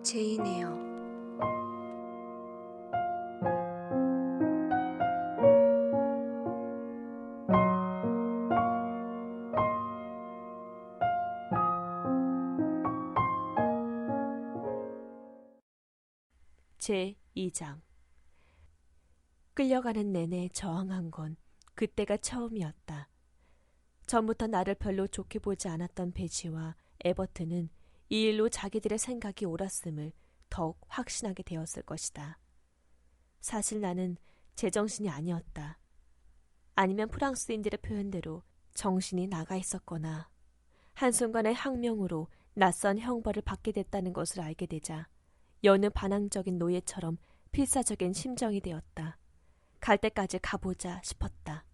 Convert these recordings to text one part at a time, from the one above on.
제이네요. 제2장. 끌려가는 내내 저항한 건 그때가 처음이었다. 전부터 나를 별로 좋게 보지 않았던 베지와 에버트는 이 일로 자기들의 생각이 옳았음을 더욱 확신하게 되었을 것이다. 사실 나는 제정신이 아니었다. 아니면 프랑스인들의 표현대로 정신이 나가 있었거나 한순간의 항명으로 낯선 형벌을 받게 됐다는 것을 알게 되자 여느 반항적인 노예처럼 필사적인 심정이 되었다. 갈 때까지 가보자 싶었다.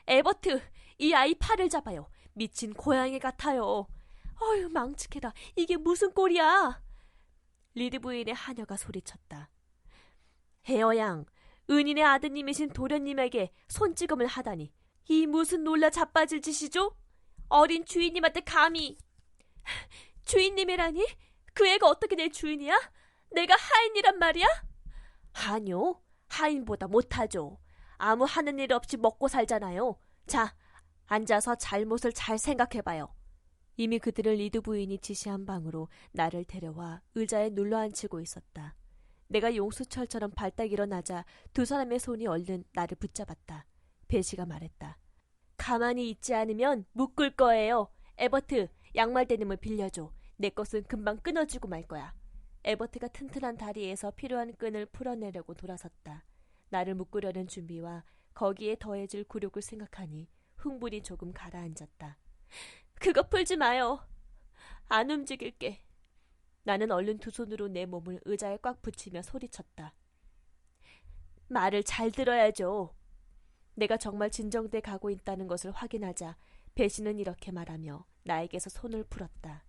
에버트, 이 아이 팔을 잡아요. 미친 고양이 같아요. 어휴, 망측해라. 이게 무슨 꼴이야. 리드 부인의 하녀가 소리쳤다. 헤어양, 은인의 아드님이신 도련님에게 손찌검을 하다니 이 무슨 놀라 자빠질 짓이죠? 어린 주인님한테 감히... 주인님이라니? 그 애가 어떻게 내 주인이야? 내가 하인이란 말이야? 아니요, 하인보다 못하죠. 아무 하는 일 없이 먹고 살잖아요. 자, 앉아서 잘못을 잘 생각해봐요. 이미 그들은 리드 부인이 지시한 방으로 나를 데려와 의자에 눌러앉히고 있었다. 내가 용수철처럼 발딱 일어나자 두 사람의 손이 얼른 나를 붙잡았다. 베시가 말했다. 가만히 있지 않으면 묶을 거예요. 에버트, 양말대님을 빌려줘. 내 것은 금방 끊어지고 말 거야. 에버트가 튼튼한 다리에서 필요한 끈을 풀어내려고 돌아섰다. 나를 묶으려는 준비와 거기에 더해질 굴욕을 생각하니 흥분이 조금 가라앉았다. 그거 풀지 마요. 안 움직일게. 나는 얼른 두 손으로 내 몸을 의자에 꽉 붙이며 소리쳤다. 말을 잘 들어야죠. 내가 정말 진정돼 가고 있다는 것을 확인하자 베시는 이렇게 말하며 나에게서 손을 풀었다.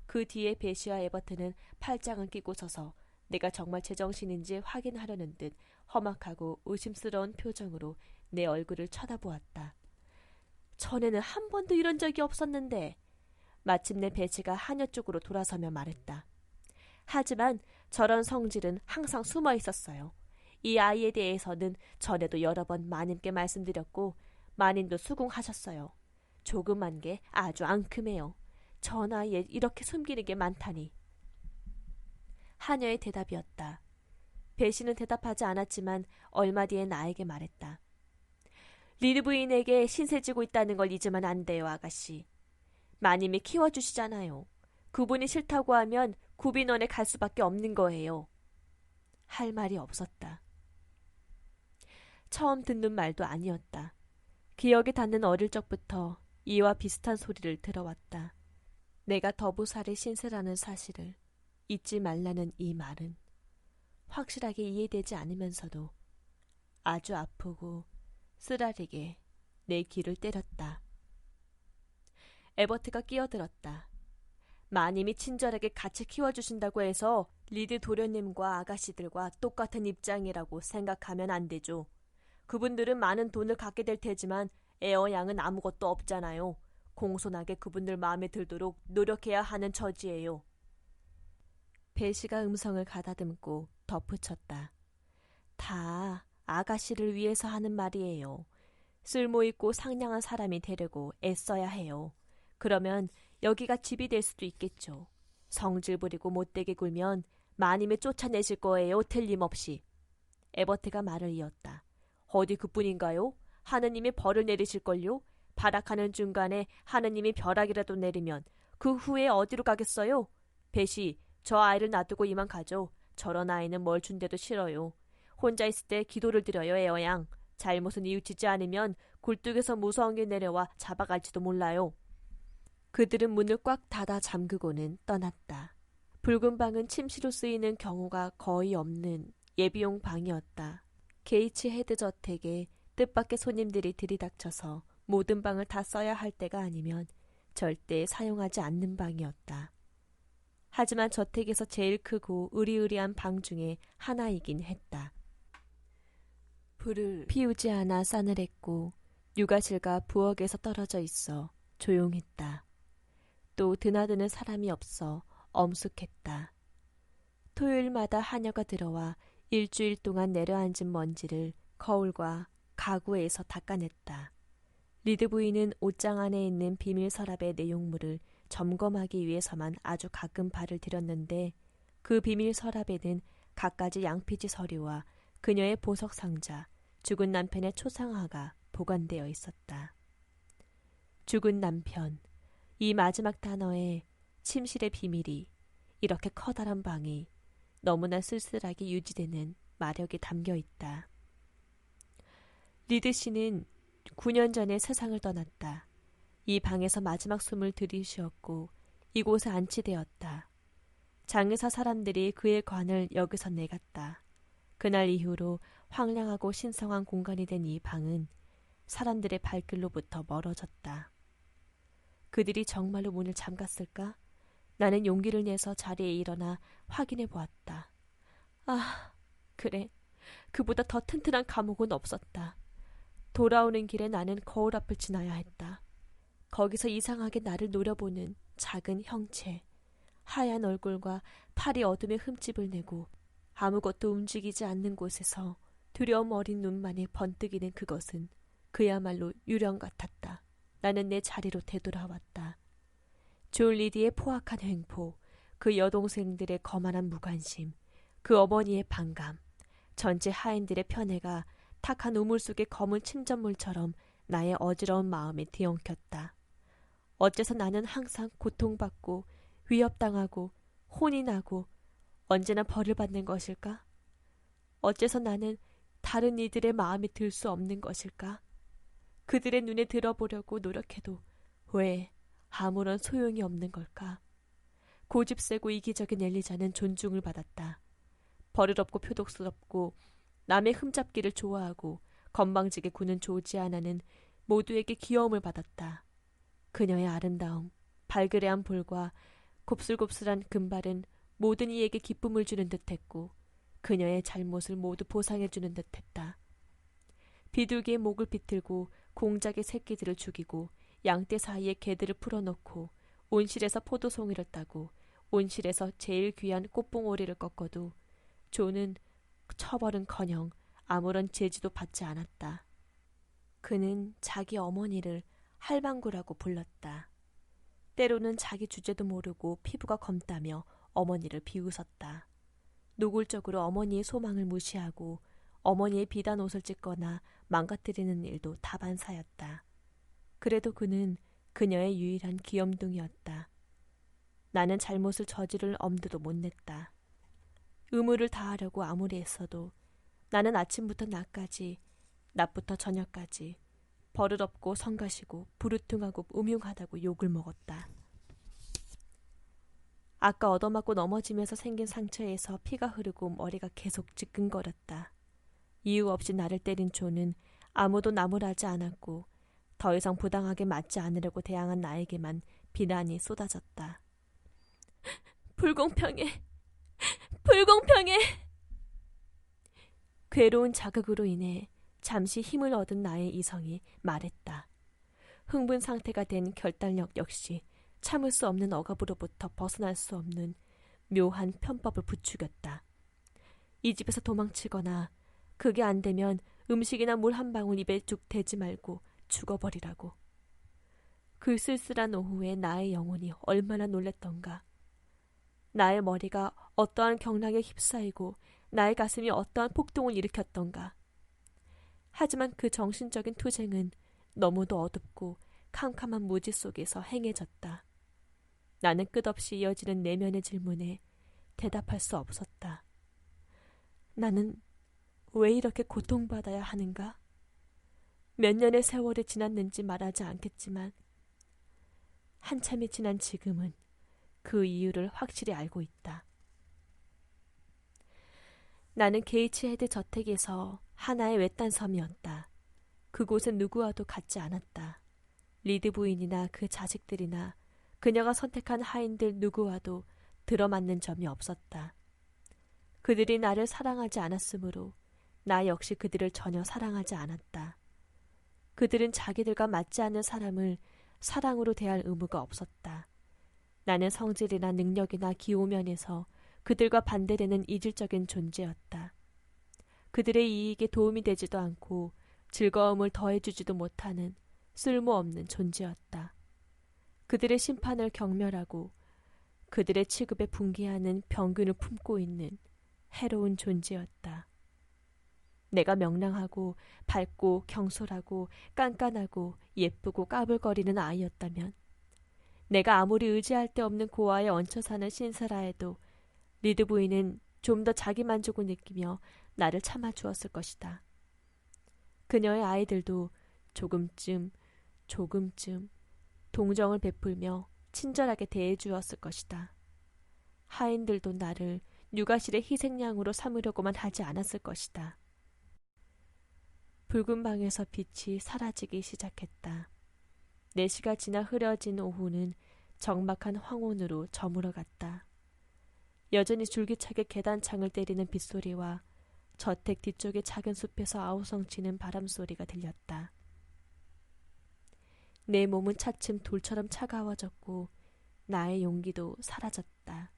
그 뒤에 베시와 에버트는 팔짱을 끼고 서서 내가 정말 제정신인지 확인하려는 듯 험악하고 의심스러운 표정으로 내 얼굴을 쳐다보았다. 전에는 한 번도 이런 적이 없었는데. 마침내 베시가 하녀 쪽으로 돌아서며 말했다. 하지만 저런 성질은 항상 숨어 있었어요. 이 아이에 대해서는 전에도 여러 번 마님께 말씀드렸고 마님도 수긍하셨어요. 조그만 게 아주 앙큼해요. 저 나이에 이렇게 숨기는 게 많다니. 하녀의 대답이었다. 베시는 대답하지 않았지만 얼마 뒤에 나에게 말했다. 리드 부인에게 신세지고 있다는 걸 잊으면 안 돼요, 아가씨. 마님이 키워주시잖아요. 그분이 싫다고 하면 구빈원에 갈 수밖에 없는 거예요. 할 말이 없었다. 처음 듣는 말도 아니었다. 기억에 닿는 어릴 적부터 이와 비슷한 소리를 들어왔다. 내가 더부살의 신세라는 사실을 잊지 말라는 이 말은 확실하게 이해되지 않으면서도 아주 아프고 쓰라리게 내 귀를 때렸다. 에버트가 끼어들었다. 마님이 친절하게 같이 키워주신다고 해서 리드 도련님과 아가씨들과 똑같은 입장이라고 생각하면 안 되죠. 그분들은 많은 돈을 갖게 될 테지만 에어양은 아무것도 없잖아요. 공손하게 그분들 마음에 들도록 노력해야 하는 처지예요. 베시가 음성을 가다듬고 덧붙였다. 다 아가씨를 위해서 하는 말이에요. 쓸모있고 상냥한 사람이 되려고 애써야 해요. 그러면 여기가 집이 될 수도 있겠죠. 성질 부리고 못되게 굴면 마님이 쫓아내실 거예요. 틀림없이. 에버트가 말을 이었다. 어디 그뿐인가요? 하느님이 벌을 내리실걸요? 발악하는 중간에 하느님이 벼락이라도 내리면 그 후에 어디로 가겠어요? 베시, 저 아이를 놔두고 이만 가죠. 저런 아이는 뭘 준대도 싫어요. 혼자 있을 때 기도를 드려요, 에어양. 잘못은 뉘우치지 않으면 굴뚝에서 무서운 게 내려와 잡아갈지도 몰라요. 그들은 문을 꽉 닫아 잠그고는 떠났다. 붉은 방은 침실로 쓰이는 경우가 거의 없는 예비용 방이었다. 게이츠 헤드 저택에 뜻밖의 손님들이 들이닥쳐서 모든 방을 다 써야 할 때가 아니면 절대 사용하지 않는 방이었다. 하지만 저택에서 제일 크고 으리으리한 방 중에 하나이긴 했다. 불을 피우지 않아 싸늘했고 육아실과 부엌에서 떨어져 있어 조용했다. 또 드나드는 사람이 없어 엄숙했다. 토요일마다 하녀가 들어와 일주일 동안 내려앉은 먼지를 거울과 가구에서 닦아냈다. 리드 부인은 옷장 안에 있는 비밀 서랍의 내용물을 점검하기 위해서만 아주 가끔 발을 들였는데 그 비밀 서랍에는 갖가지 양피지 서류와 그녀의 보석 상자, 죽은 남편의 초상화가 보관되어 있었다. 죽은 남편, 이 마지막 단어에 침실의 비밀이, 이렇게 커다란 방이 너무나 쓸쓸하게 유지되는 마력이 담겨 있다. 리드 씨는 9년 전에 세상을 떠났다. 이 방에서 마지막 숨을 들이쉬었고 이곳에 안치되었다. 장의사 사람들이 그의 관을 여기서 내갔다. 그날 이후로 황량하고 신성한 공간이 된 이 방은 사람들의 발길로부터 멀어졌다. 그들이 정말로 문을 잠갔을까? 나는 용기를 내서 자리에 일어나 확인해 보았다. 아, 그래. 그보다 더 튼튼한 감옥은 없었다. 돌아오는 길에 나는 거울 앞을 지나야 했다. 거기서 이상하게 나를 노려보는 작은 형체, 하얀 얼굴과 팔이 어둠의 흠집을 내고 아무것도 움직이지 않는 곳에서 두려움 어린 눈만이 번뜩이는 그것은 그야말로 유령 같았다. 나는 내 자리로 되돌아왔다. 존 리디의 포악한 횡포, 그 여동생들의 거만한 무관심, 그 어머니의 반감, 전체 하인들의 편애가 탁한 우물 속의 검은 침전물처럼 나의 어지러운 마음에 뒤엉켰다. 어째서 나는 항상 고통받고 위협당하고 혼이 나고 언제나 벌을 받는 것일까? 어째서 나는 다른 이들의 마음에 들 수 없는 것일까? 그들의 눈에 들어보려고 노력해도 왜 아무런 소용이 없는 걸까? 고집세고 이기적인 엘리자는 존중을 받았다. 버릇없고 표독스럽고 남의 흠잡기를 좋아하고 건방지게 구는 조지아나는 모두에게 귀여움을 받았다. 그녀의 아름다움, 발그레한 볼과 곱슬곱슬한 금발은 모든 이에게 기쁨을 주는 듯했고 그녀의 잘못을 모두 보상해주는 듯했다. 비둘기의 목을 비틀고 공작의 새끼들을 죽이고 양떼 사이에 개들을 풀어놓고 온실에서 포도송이를 따고 온실에서 제일 귀한 꽃봉오리를 꺾어도 조는 처벌은커녕 아무런 제지도 받지 않았다. 그는 자기 어머니를 할망구라고 불렀다. 때로는 자기 주제도 모르고 피부가 검다며 어머니를 비웃었다. 노골적으로 어머니의 소망을 무시하고 어머니의 비단 옷을 찢거나 망가뜨리는 일도 다반사였다. 그래도 그는 그녀의 유일한 귀염둥이였다. 나는 잘못을 저지를 엄두도 못 냈다. 의무를 다하려고 아무리 애써도 나는 아침부터 낮까지, 낮부터 저녁까지 버릇없고 성가시고 부르퉁하고 음흉하다고 욕을 먹었다. 아까 얻어맞고 넘어지면서 생긴 상처에서 피가 흐르고 머리가 계속 지끈거렸다. 이유 없이 나를 때린 조는 아무도 나무라지 않았고 더 이상 부당하게 맞지 않으려고 대항한 나에게만 비난이 쏟아졌다. 불공평해! 불공평해! 괴로운 자극으로 인해 잠시 힘을 얻은 나의 이성이 말했다. 흥분 상태가 된 결단력 역시 참을 수 없는 억압으로부터 벗어날 수 없는 묘한 편법을 부추겼다. 이 집에서 도망치거나 그게 안 되면 음식이나 물 한 방울 입에 쭉 대지 말고 죽어버리라고. 그 쓸쓸한 오후에 나의 영혼이 얼마나 놀랬던가. 나의 머리가 어떠한 경락에 휩싸이고 나의 가슴이 어떠한 폭동을 일으켰던가. 하지만 그 정신적인 투쟁은 너무도 어둡고 캄캄한 무지 속에서 행해졌다. 나는 끝없이 이어지는 내면의 질문에 대답할 수 없었다. 나는 왜 이렇게 고통받아야 하는가? 몇 년의 세월이 지났는지 말하지 않겠지만 한참이 지난 지금은 그 이유를 확실히 알고 있다. 나는 게이츠 헤드 저택에서 하나의 외딴 섬이었다. 그곳은 누구와도 같지 않았다. 리드 부인이나 그 자식들이나 그녀가 선택한 하인들 누구와도 들어맞는 점이 없었다. 그들이 나를 사랑하지 않았으므로 나 역시 그들을 전혀 사랑하지 않았다. 그들은 자기들과 맞지 않는 사람을 사랑으로 대할 의무가 없었다. 나는 성질이나 능력이나 기호면에서 그들과 반대되는 이질적인 존재였다. 그들의 이익에 도움이 되지도 않고 즐거움을 더해주지도 못하는 쓸모없는 존재였다. 그들의 심판을 경멸하고 그들의 취급에 분개하는 병균을 품고 있는 해로운 존재였다. 내가 명랑하고 밝고 경솔하고 깐깐하고 예쁘고 까불거리는 아이였다면, 내가 아무리 의지할 데 없는 고아에 얹혀 사는 신사라 해도 리드 부인은 좀 더 자기 만족을 느끼며 나를 참아주었을 것이다. 그녀의 아이들도 조금쯤 동정을 베풀며 친절하게 대해주었을 것이다. 하인들도 나를 육아실의 희생양으로 삼으려고만 하지 않았을 것이다. 붉은 방에서 빛이 사라지기 시작했다. 4시가 지나 흐려진 오후는 적막한 황혼으로 저물어갔다. 여전히 줄기차게 계단창을 때리는 빗소리와 저택 뒤쪽의 작은 숲에서 아우성치는 바람소리가 들렸다. 내 몸은 차츰 돌처럼 차가워졌고 나의 용기도 사라졌다.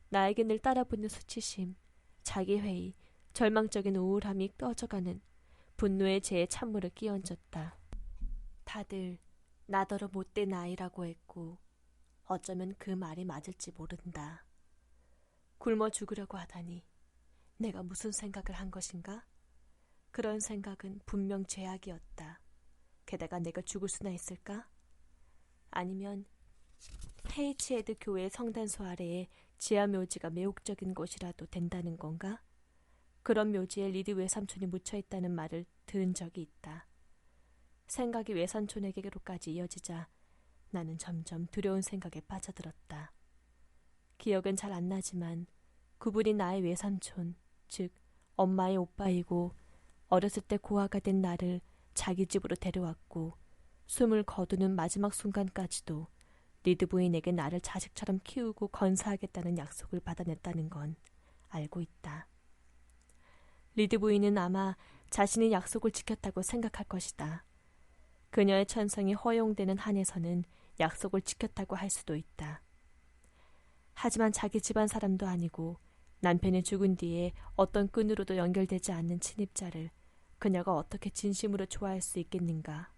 나에게 늘 따라붙는 수치심, 자기회의, 절망적인 우울함이 꺼져가는 분노의 재에 찬물을 끼얹었다. 다들 나더러 못된 아이라고 했고 어쩌면 그 말이 맞을지 모른다. 굶어 죽으려고 하다니 내가 무슨 생각을 한 것인가? 그런 생각은 분명 죄악이었다. 게다가 내가 죽을 수나 있을까? 아니면 헤이치헤드 교회 성단소 아래에 지하 묘지가 매혹적인 곳이라도 된다는 건가? 그런 묘지에 리드 외삼촌이 묻혀있다는 말을 들은 적이 있다. 생각이 외삼촌에게로까지 이어지자 나는 점점 두려운 생각에 빠져들었다. 기억은 잘 안 나지만 그분이 나의 외삼촌, 즉 엄마의 오빠이고 어렸을 때 고아가 된 나를 자기 집으로 데려왔고 숨을 거두는 마지막 순간까지도 리드 부인에게 나를 자식처럼 키우고 건사하겠다는 약속을 받아냈다는 건 알고 있다. 리드 부인은 아마 자신이 약속을 지켰다고 생각할 것이다. 그녀의 천성이 허용되는 한에서는 약속을 지켰다고 할 수도 있다. 하지만 자기 집안 사람도 아니고 남편이 죽은 뒤에 어떤 끈으로도 연결되지 않는 친입자를 그녀가 어떻게 진심으로 좋아할 수 있겠는가.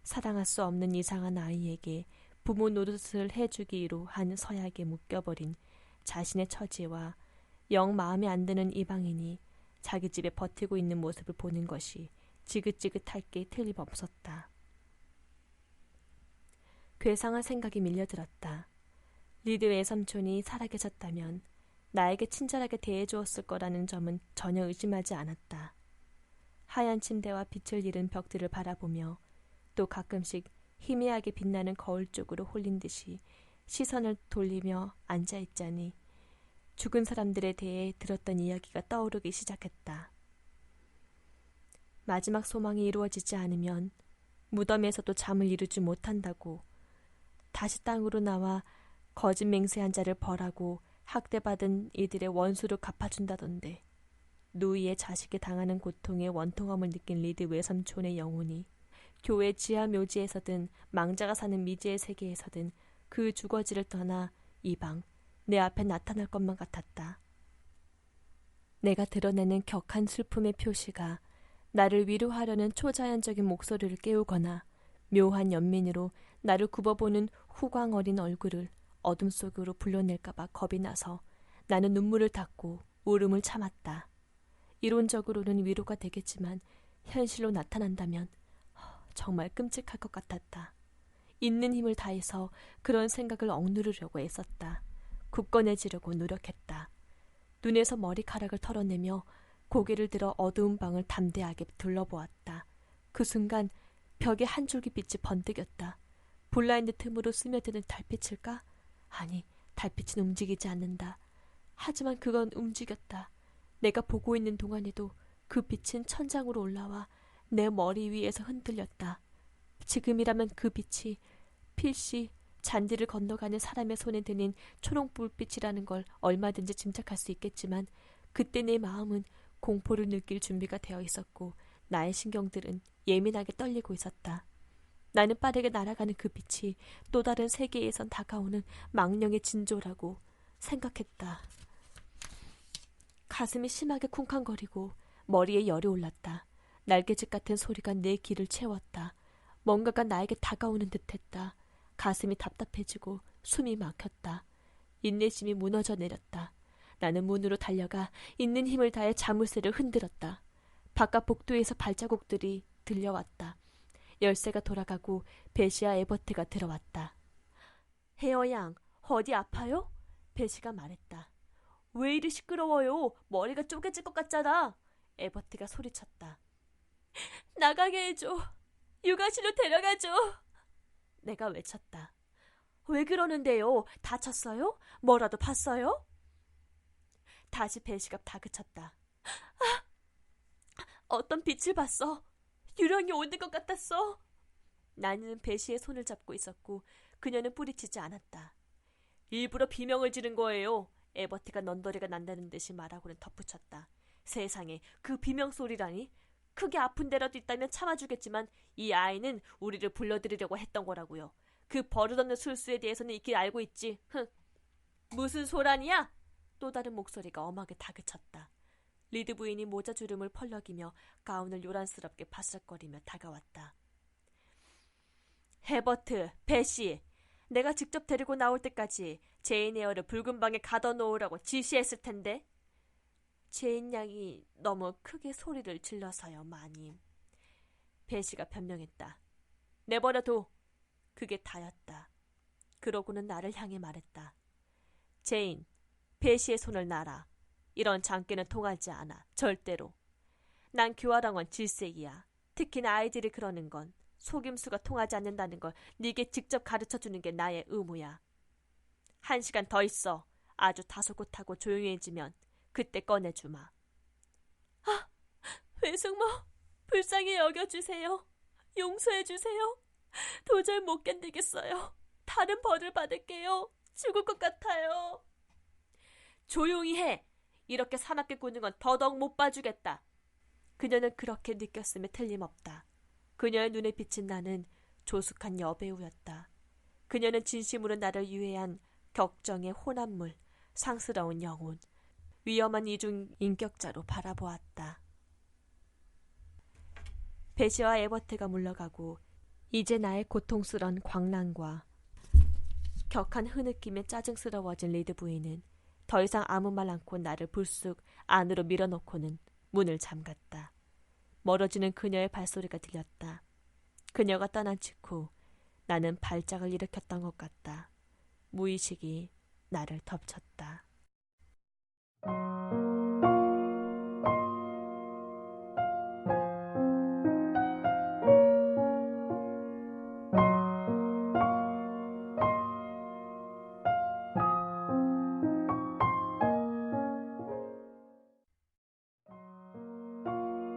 사랑할 수 없는 이상한 아이에게 부모 노릇을 해주기로 한 서약에 묶여버린 자신의 처지와 영 마음에 안 드는 이방인이 자기 집에 버티고 있는 모습을 보는 것이 지긋지긋할 게 틀림없었다. 괴상한 생각이 밀려들었다. 리드 외삼촌이 살아계셨다면 나에게 친절하게 대해주었을 거라는 점은 전혀 의심하지 않았다. 하얀 침대와 빛을 잃은 벽들을 바라보며 또 가끔씩 희미하게 빛나는 거울 쪽으로 홀린 듯이 시선을 돌리며 앉아있자니 죽은 사람들에 대해 들었던 이야기가 떠오르기 시작했다. 마지막 소망이 이루어지지 않으면 무덤에서도 잠을 이루지 못한다고, 다시 땅으로 나와 거짓 맹세한 자를 벌하고 학대받은 이들의 원수를 갚아준다던데, 누이의 자식이 당하는 고통의 원통함을 느낀 리드 외삼촌의 영혼이 교회 지하 묘지에서든 망자가 사는 미지의 세계에서든 그 주거지를 떠나 이방 내 앞에 나타날 것만 같았다. 내가 드러내는 격한 슬픔의 표시가 나를 위로하려는 초자연적인 목소리를 깨우거나 묘한 연민으로 나를 굽어보는 후광 어린 얼굴을 어둠 속으로 불러낼까봐 겁이 나서 나는 눈물을 닦고 울음을 참았다. 이론적으로는 위로가 되겠지만 현실로 나타난다면 정말 끔찍할 것 같았다. 있는 힘을 다해서 그런 생각을 억누르려고 애썼다. 굳건해지려고 노력했다. 눈에서 머리카락을 털어내며 고개를 들어 어두운 방을 담대하게 둘러보았다. 그 순간 벽에 한 줄기 빛이 번뜩였다. 블라인드 틈으로 스며드는 달빛일까? 아니, 달빛은 움직이지 않는다. 하지만 그건 움직였다. 내가 보고 있는 동안에도 그 빛은 천장으로 올라와 내 머리 위에서 흔들렸다. 지금이라면 그 빛이 필시 잔디를 건너가는 사람의 손에 드는 초록불빛이라는 걸 얼마든지 짐작할 수 있겠지만 그때 내 마음은 공포를 느낄 준비가 되어 있었고 나의 신경들은 예민하게 떨리고 있었다. 나는 빠르게 날아가는 그 빛이 또 다른 세계에선 다가오는 망령의 징조라고 생각했다. 가슴이 심하게 쿵쾅거리고 머리에 열이 올랐다. 날개짓 같은 소리가 내 귀를 채웠다. 뭔가가 나에게 다가오는 듯했다. 가슴이 답답해지고 숨이 막혔다. 인내심이 무너져 내렸다. 나는 문으로 달려가 있는 힘을 다해 자물쇠를 흔들었다. 바깥 복도에서 발자국들이 들려왔다. 열쇠가 돌아가고 베시와 에버트가 들어왔다. 헤어 양, 어디 아파요? 베시가 말했다. 왜 이리 시끄러워요? 머리가 쪼개질 것 같잖아. 에버트가 소리쳤다. 나가게 해줘. 육아실로 데려가줘. 내가 외쳤다. 왜 그러는데요? 다쳤어요? 뭐라도 봤어요? 다시 베시가 다그쳤다. 어떤 빛을 봤어. 유령이 오는 것 같았어. 나는 베시의 손을 잡고 있었고 그녀는 뿌리치지 않았다. 일부러 비명을 지른 거예요. 에버트가 넌더리가 난다는 듯이 말하고는 덧붙였다. 세상에, 그 비명 소리라니? 크게 아픈 데라도 있다면 참아주겠지만 이 아이는 우리를 불러들이려고 했던 거라고요. 그 버릇없는 술수에 대해서는 익히 알고 있지. 흥. 무슨 소란이야? 또 다른 목소리가 엄하게 다그쳤다. 리드 부인이 모자주름을 펄럭이며 가운을 요란스럽게 바싹거리며 다가왔다. 헤버트, 베시, 내가 직접 데리고 나올 때까지 제인 에어를 붉은 방에 가둬놓으라고 지시했을 텐데. 제인 양이 너무 크게 소리를 질러서요, 마님. 베시가 변명했다. 내버려둬. 그게 다였다. 그러고는 나를 향해 말했다. 제인, 베시의 손을 놔라. 이런 장기는 통하지 않아. 절대로. 난 교활한 질색이야. 특히나 아이들이 그러는 건 속임수가 통하지 않는다는 걸 네게 직접 가르쳐주는 게 나의 의무야. 1시간 더 있어. 아주 다소곳하고 조용해지면 그때 꺼내주마. 아, 외숙모, 불쌍히 여겨주세요. 용서해주세요. 도저히 못 견디겠어요. 다른 벌을 받을게요. 죽을 것 같아요. 조용히 해. 이렇게 사납게 구는 건 더더욱 못 봐주겠다. 그녀는 그렇게 느꼈음에 틀림없다. 그녀의 눈에 비친 나는 조숙한 여배우였다. 그녀는 진심으로 나를 유해한 격정의 혼합물, 상스러운 영혼, 위험한 이중 인격자로 바라보았다. 베시와 에버트가 물러가고 이제 나의 고통스런 광란과 격한 흐느낌에 짜증스러워진 리드 부인은 더 이상 아무 말 않고 나를 불쑥 안으로 밀어넣고는 문을 잠갔다. 멀어지는 그녀의 발소리가 들렸다. 그녀가 떠난 직후 나는 발작을 일으켰던 것 같다. 무의식이 나를 덮쳤다.